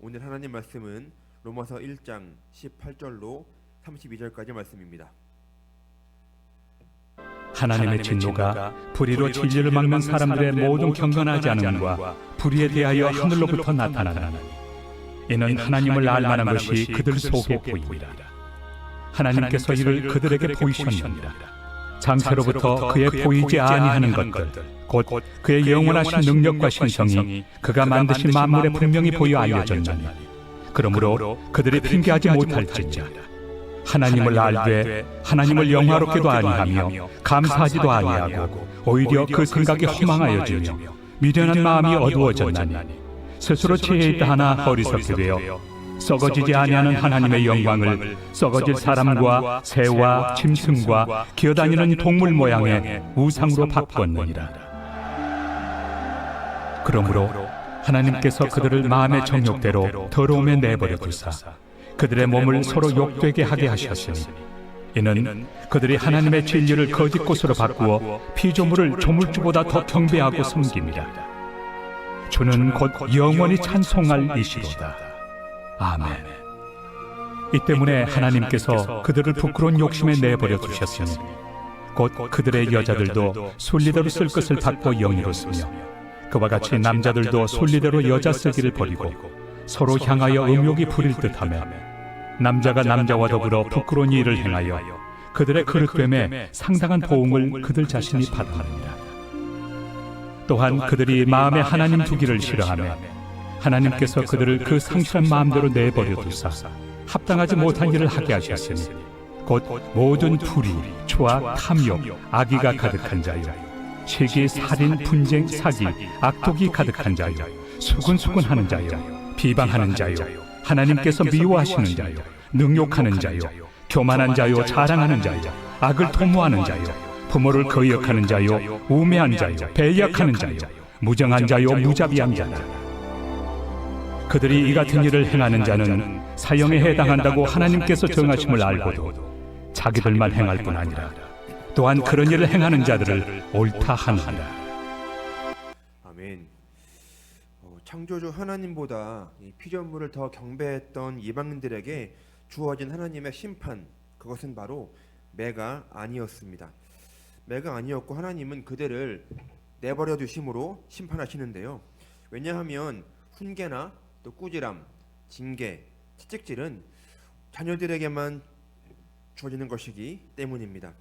오늘 하나님 말씀은 로마서 1장 18절로 32절까지 말씀입니다. 하나님의 진노가 불의로 진리를 막는 사람들의 모든 경건하지 않음과 불의에 대하여 하늘로부터 나타나나니 이는 하나님을 알만한 것이 그들 속에 보입니다. 하나님께서 이를 그들에게 보이셨느니라. 장세로부터 그의 보이지 아니하는 것들 곧 그의 영원하신 능력과 신성이 그가 만드신 만물에 분명히 보여 알려졌나니 그러므로 그들이 핑계하지 못할진자 하나님을 알되 하나님을 영화롭게도 아니하며 감사하지도 아니하고 오히려 그 생각이 허망하여지며 미련한 마음이 어두워졌나니 스스로 지혜 있다 하나 어리석게 되어 썩어지지 아니하는 하나님의 영광을 썩어질 사람과 새와 짐승과 기어다니는 동물 모양의 우상으로 바꾸었느니라. 그러므로 하나님께서 그들을 마음의 정욕대로 더러움에 내버려 두사 그들의 몸을 서로 욕되게 하게 하셨으니 이는 그들이 하나님의 진리를 거짓 것으로 바꾸어 피조물을 조물주보다 더 경배하고 섬깁니다. 주는 곧 영원히 찬송할 이시로다. 아멘. 이 때문에 하나님께서 그들을 부끄러운 욕심에 내버려 두셨으니 곧 그들의 여자들도 순리대로 쓸 것을 닦고 영예로 쓰며 그와 같이 남자들도 순리대로 여자 쓰기를 버리고 서로 향하여 음욕이 부릴 듯하며 남자가 남자와 더불어 부끄러운 일을 행하여 그들의 그릇됨에 상당한 보응을 그들 자신이 받아합니다. 또한 그들이 마음에 하나님 두기를 싫어하며 하나님께서 그들을 그 상실한 마음대로 내버려 두사 합당하지 못한 일을 하게 하셨으니 곧 모든 불의, 초와 탐욕, 악의가 가득한 자요 시기, 살인, 분쟁, 사기, 악독이 가득한 자요 수근수근하는 자요 비방하는 자요 하나님께서 미워하시는 자요 능욕하는 자요 교만한 자요 자랑하는 자요 악을 도모하는 자요 부모를 거역하는 자요 우매한 자요 배약하는 자요 무정한 자요 무자비한 자다. 그들이 이 같은 일을 행하는 자는 사형에 해당한다고 하나님께서 정하심을 알고도 자기들만 행할 뿐 아니라 또한 그런 일을 행하는 자들을 옳다 하느니라. 아멘. 창조주 하나님보다 이 피조물을 더 경배했던 이방인들에게 주어진 하나님의 심판, 그것은 바로 매가 아니었습니다. 매가 아니었고 하나님은 그들을 내버려 두심으로 심판하시는데요. 왜냐하면 훈계나 또 꾸지람, 징계, 채찍질은 자녀들에게만 주어지는 것이기 때문입니다.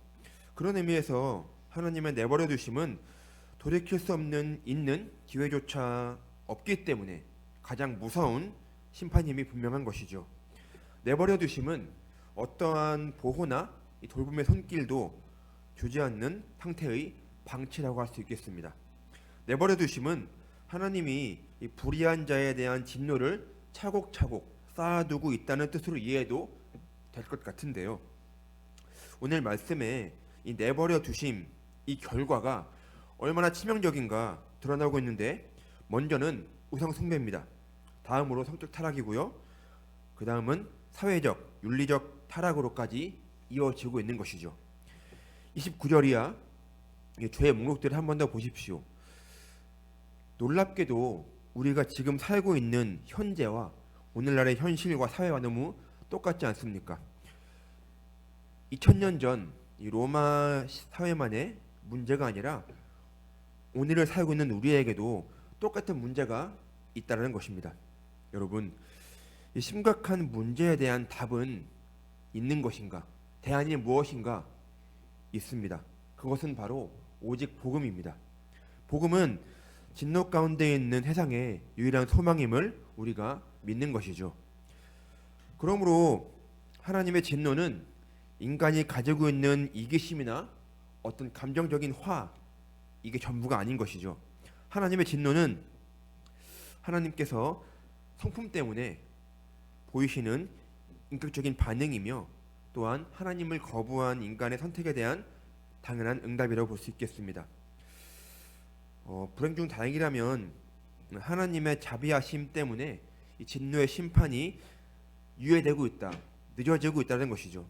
그런 의미에서 하나님의 내버려 두심은 돌이킬 수 없는 있는 기회조차 없기 때문에 가장 무서운 심판임이 분명한 것이죠. 내버려 두심은 어떠한 보호나 돌봄의 손길도 주지 않는 상태의 방치라고 할 수 있겠습니다. 내버려 두심은 하나님이 이 불의한 자에 대한 진노를 차곡차곡 쌓아두고 있다는 뜻으로 이해해도 될 것 같은데요. 오늘 말씀에 이 내버려 두심, 이 결과가 얼마나 치명적인가 드러나고 있는데, 먼저는 우상 숭배입니다. 다음으로 성적 타락이고요. 그 다음은 사회적, 윤리적 타락으로까지 이어지고 있는 것이죠. 29절이야 죄의 목록들을 한 번 더 보십시오. 놀랍게도 우리가 지금 살고 있는 현재와 오늘날의 현실과 사회와 너무 똑같지 않습니까? 2000년 전 이 로마 사회만의 문제가 아니라 오늘을 살고 있는 우리에게도 똑같은 문제가 있다는 것입니다. 여러분, 이 심각한 문제에 대한 답은 있는 것인가? 대안이 무엇인가? 있습니다. 그것은 바로 오직 복음입니다. 복음은 진노 가운데 있는 세상의 유일한 소망임을 우리가 믿는 것이죠. 그러므로 하나님의 진노는 인간이 가지고 있는 이기심이나 어떤 감정적인 화, 이게 전부가 아닌 것이죠. 하나님의 진노는 하나님께서 성품 때문에 보이시는 인격적인 반응이며 또한 하나님을 거부한 인간의 선택에 대한 당연한 응답이라고 볼 수 있겠습니다. 불행 중 다행이라면 하나님의 자비하심 때문에 이 진노의 심판이 유예되고 있다, 늦어지고 있다는 것이죠.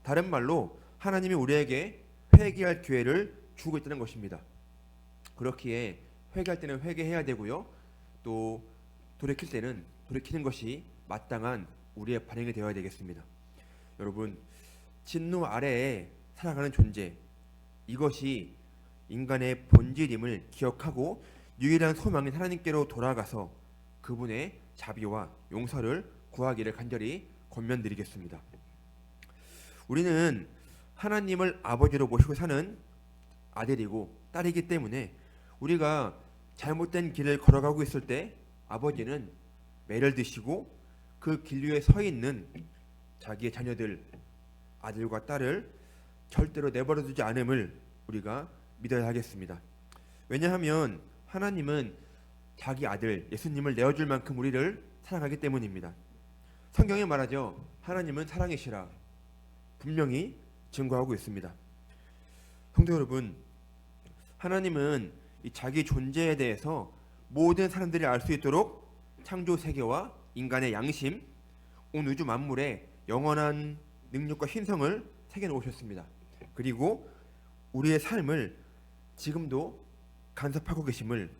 다른 말로 하나님이 우리에게 회개할 기회를 주고 있다는 것입니다. 그렇기에 회개할 때는 회개해야 되고요, 또 돌이킬 때는 돌이키는 것이 마땅한 우리의 반응이 되어야 되겠습니다. 여러분, 진노 아래에 살아가는 존재, 이것이 인간의 본질임을 기억하고 유일한 소망인 하나님께로 돌아가서 그분의 자비와 용서를 구하기를 간절히 권면드리겠습니다. 우리는 하나님을 아버지로 모시고 사는 아들이고 딸이기 때문에 우리가 잘못된 길을 걸어가고 있을 때 아버지는 매를 드시고 그 길 위에 서 있는 자기의 자녀들, 아들과 딸을 절대로 내버려 두지 않음을 우리가 믿어야 하겠습니다. 왜냐하면 하나님은 자기 아들 예수님을 내어줄 만큼 우리를 사랑하기 때문입니다. 성경에 말하죠. 하나님은 사랑이시라 분명히 증거하고 있습니다. 성도 여러분, 하나님은 이 자기 존재에 대해서 모든 사람들이 알 수 있도록 창조 세계와 인간의 양심, 온 우주 만물에 영원한 능력과 신성을 새겨 놓으셨습니다. 그리고 우리의 삶을 지금도 간섭하고 계심을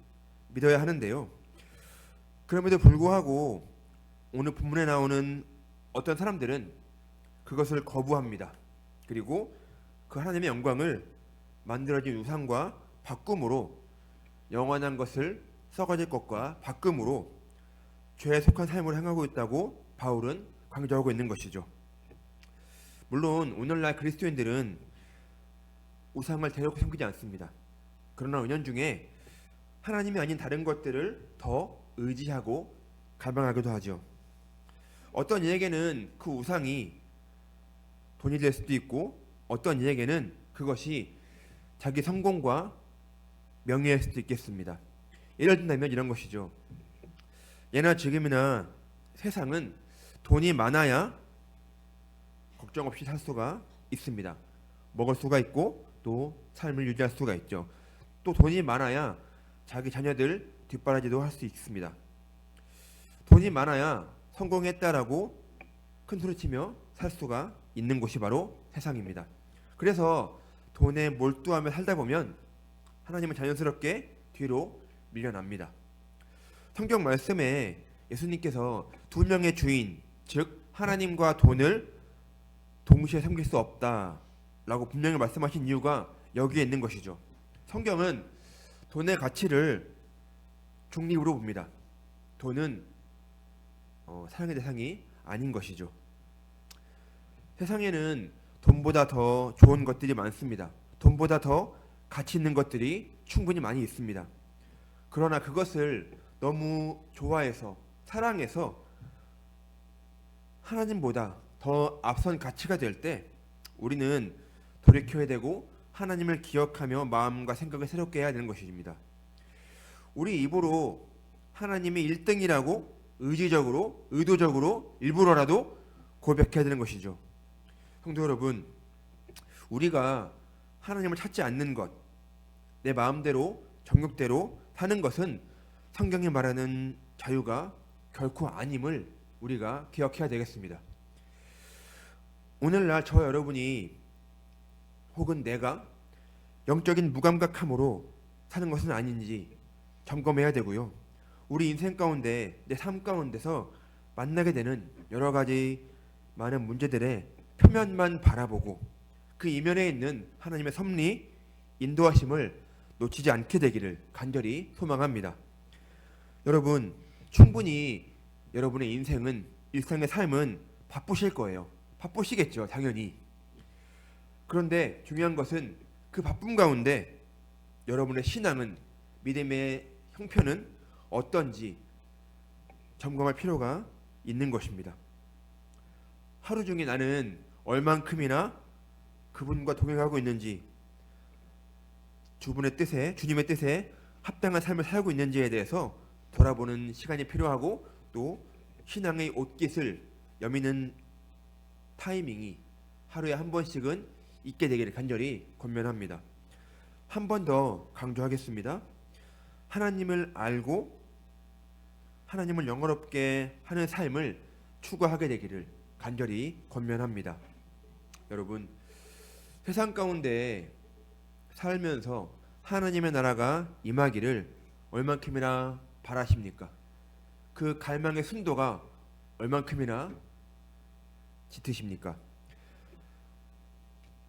믿어야 하는데요. 그럼에도 불구하고 오늘 본문에 나오는 어떤 사람들은 그것을 거부합니다. 그리고 그 하나님의 영광을 만들어진 우상과 바꿈으로 영원한 것을 썩어질 것과 바꿈으로 죄에 속한 삶을 행하고 있다고 바울은 강조하고 있는 것이죠. 물론 오늘날 그리스도인들은 우상을 대놓고 섬기지 않습니다. 그러나 은연중에 하나님이 아닌 다른 것들을 더 의지하고 갈망하기도 하죠. 어떤 이에게는 그 우상이 돈이 될 수도 있고 어떤 이에게는 그것이 자기 성공과 명예일 수도 있겠습니다. 예를 든다면 이런 것이죠. 예나 지금이나 세상은 돈이 많아야 걱정 없이 살 수가 있습니다. 먹을 수가 있고 또 삶을 유지할 수가 있죠. 또 돈이 많아야 자기 자녀들 뒷바라지도 할 수 있습니다. 돈이 많아야 성공했다라고 큰 소리치며 살 수가 있는 곳이 바로 세상입니다. 그래서 돈에 몰두하며 살다 보면 하나님은 자연스럽게 뒤로 밀려납니다. 성경 말씀에 예수님께서 두 명의 주인, 즉 하나님과 돈을 동시에 섬길 수 없다라고 분명히 말씀하신 이유가 여기에 있는 것이죠. 성경은 돈의 가치를 중립으로 봅니다. 돈은 사랑의 대상이 아닌 것이죠. 세상에는 돈보다 더 좋은 것들이 많습니다. 돈보다 더 가치 있는 것들이 충분히 많이 있습니다. 그러나 그것을 너무 좋아해서 사랑해서 하나님보다 더 앞선 가치가 될 때 우리는 돌이켜야 되고 하나님을 기억하며 마음과 생각을 새롭게 해야 되는 것입니다. 우리 입으로 하나님이 1등이라고 의지적으로 의도적으로 일부러라도 고백해야 되는 것이죠. 성도 여러분, 우리가 하나님을 찾지 않는 것, 내 마음대로 정욕대로 사는 것은 성경이 말하는 자유가 결코 아님을 우리가 기억해야 되겠습니다. 오늘날 저 여러분이 혹은 내가 영적인 무감각함으로 사는 것은 아닌지 점검해야 되고요. 우리 인생 가운데 내 삶 가운데서 만나게 되는 여러 가지 많은 문제들의 표면만 바라보고 그 이면에 있는 하나님의 섭리, 인도하심을 놓치지 않게 되기를 간절히 소망합니다. 여러분, 충분히 여러분의 인생은 일상의 삶은 바쁘실 거예요. 바쁘시겠죠, 당연히. 그런데 중요한 것은 그 바쁨 가운데 여러분의 신앙은, 믿음의 형편은 어떤지 점검할 필요가 있는 것입니다. 하루 중에 나는 얼만큼이나 그분과 동행하고 있는지, 주님의 뜻에 합당한 삶을 살고 있는지에 대해서 돌아보는 시간이 필요하고, 또 신앙의 옷깃을 여미는 타이밍이 하루에 한 번씩은 있게 되기를 간절히 권면합니다. 한 번 더 강조하겠습니다. 하나님을 알고 하나님을 영원롭게 하는 삶을 추구하게 되기를 간절히 권면합니다. 여러분, 세상 가운데 살면서 하나님의 나라가 임하기를 얼만큼이나 바라십니까? 그 갈망의 순도가 얼만큼이나 짙으십니까?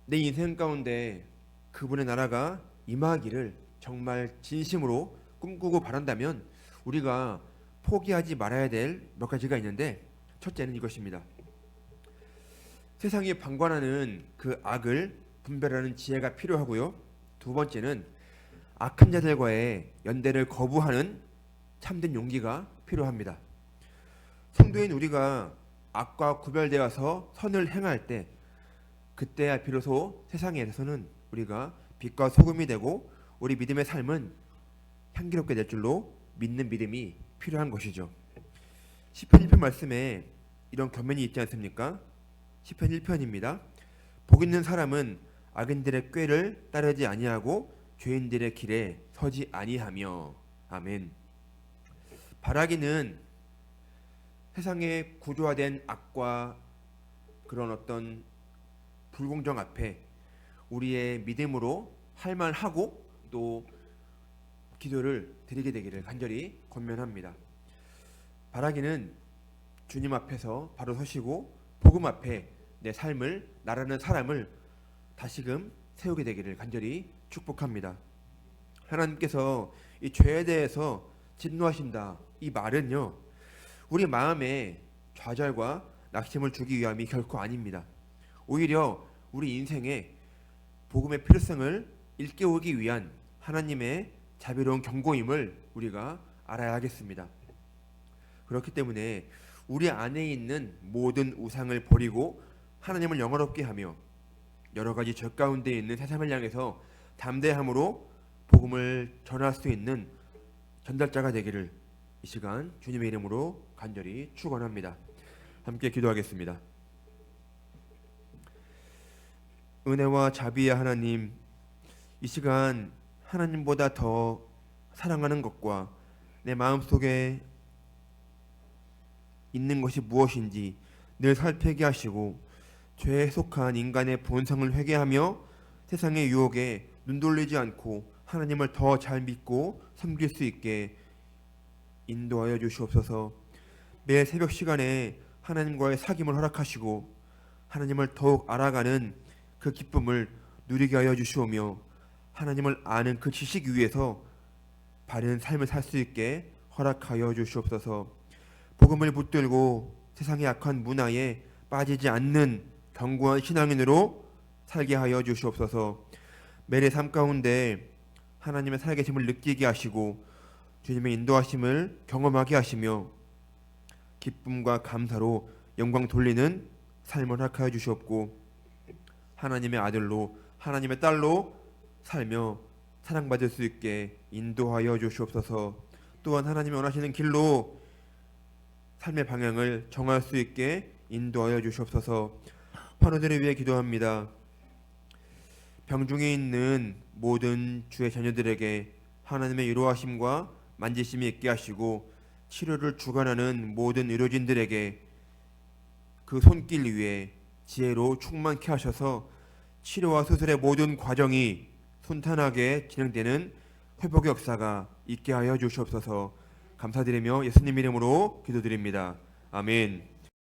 내 인생 가운데 그분의 나라가 임하기를 정말 진심으로 꿈꾸고 바란다면 우리가 포기하지 말아야 될 몇 가지가 있는데, 첫째는 이것입니다. 세상이 방관하는 그 악을 분별하는 지혜가 필요하고요. 두 번째는 악한 자들과의 연대를 거부하는 참된 용기가 필요합니다. 성도인 우리가 악과 구별되어서 선을 행할 때, 그때야 비로소 세상에서는 우리가 빛과 소금이 되고 우리 믿음의 삶은 향기롭게 될 줄로 믿는 믿음이 필요한 것이죠. 시편 1편 말씀에 이런 격면이 있지 않습니까? 시편 1편입니다. 복 있는 사람은 악인들의 꾀를 따르지 아니하고 죄인들의 길에 서지 아니하며. 아멘. 바라기는 세상의 구조화된 악과 그런 어떤 불공정 앞에 우리의 믿음으로 할만하고 또 기도를 드리게 되기를 간절히 권면합니다. 바라기는 주님 앞에서 바로 서시고 복음 앞에 내 삶을 나라는 사람을 다시금 세우게 되기를 간절히 축복합니다. 하나님께서 이 죄에 대해서 진노하신다, 이 말은요, 우리 마음에 좌절과 낙심을 주기 위함이 결코 아닙니다. 오히려 우리 인생에 복음의 필요성을 일깨우기 위한 하나님의 자비로운 경고임을 우리가 알아야 하겠습니다. 그렇기 때문에 우리 안에 있는 모든 우상을 버리고 하나님을 영화롭게 하며 여러 가지 죄 가운데 있는 세상을 향해서 담대함으로 복음을 전할 수 있는 전달자가 되기를 이 시간 주님의 이름으로 간절히 축원합니다. 함께 기도하겠습니다. 은혜와 자비의 하나님, 이 시간 하나님보다 더 사랑하는 것과 내 마음속에 있는 것이 무엇인지 늘 살피게 하시고 죄에 속한 인간의 본성을 회개하며 세상의 유혹에 눈돌리지 않고 하나님을 더 잘 믿고 섬길 수 있게 인도하여 주시옵소서. 매일 새벽 시간에 하나님과의 사귐을 허락하시고 하나님을 더욱 알아가는 그 기쁨을 누리게 하여 주시오며 하나님을 아는 그 지식 위에서 바른 삶을 살 수 있게 허락하여 주시옵소서. 복음을 붙들고 세상의 악한 문화에 빠지지 않는 견고한 신앙인으로 살게 하여 주시옵소서. 매일의 삶 가운데 하나님의 살아계심을 느끼게 하시고 주님의 인도하심을 경험하게 하시며 기쁨과 감사로 영광 돌리는 삶을 허락하여 주시옵고 하나님의 아들로 하나님의 딸로 살며 사랑받을 수 있게 인도하여 주시옵소서. 또한 하나님이 원하시는 길로 삶의 방향을 정할 수 있게 인도하여 주시옵소서. 환우들을 위해 기도합니다. 병중에 있는 모든 주의 자녀들에게 하나님의 위로하심과 만지심이 있게 하시고 치료를 주관하는 모든 의료진들에게 그 손길 위에 지혜로 충만케 하셔서 치료와 수술의 모든 과정이 순탄하게 진행되는 회복의 역사가 있게 하여 주시옵소서. 감사드리며 예수님 이름으로 기도드립니다. 아멘.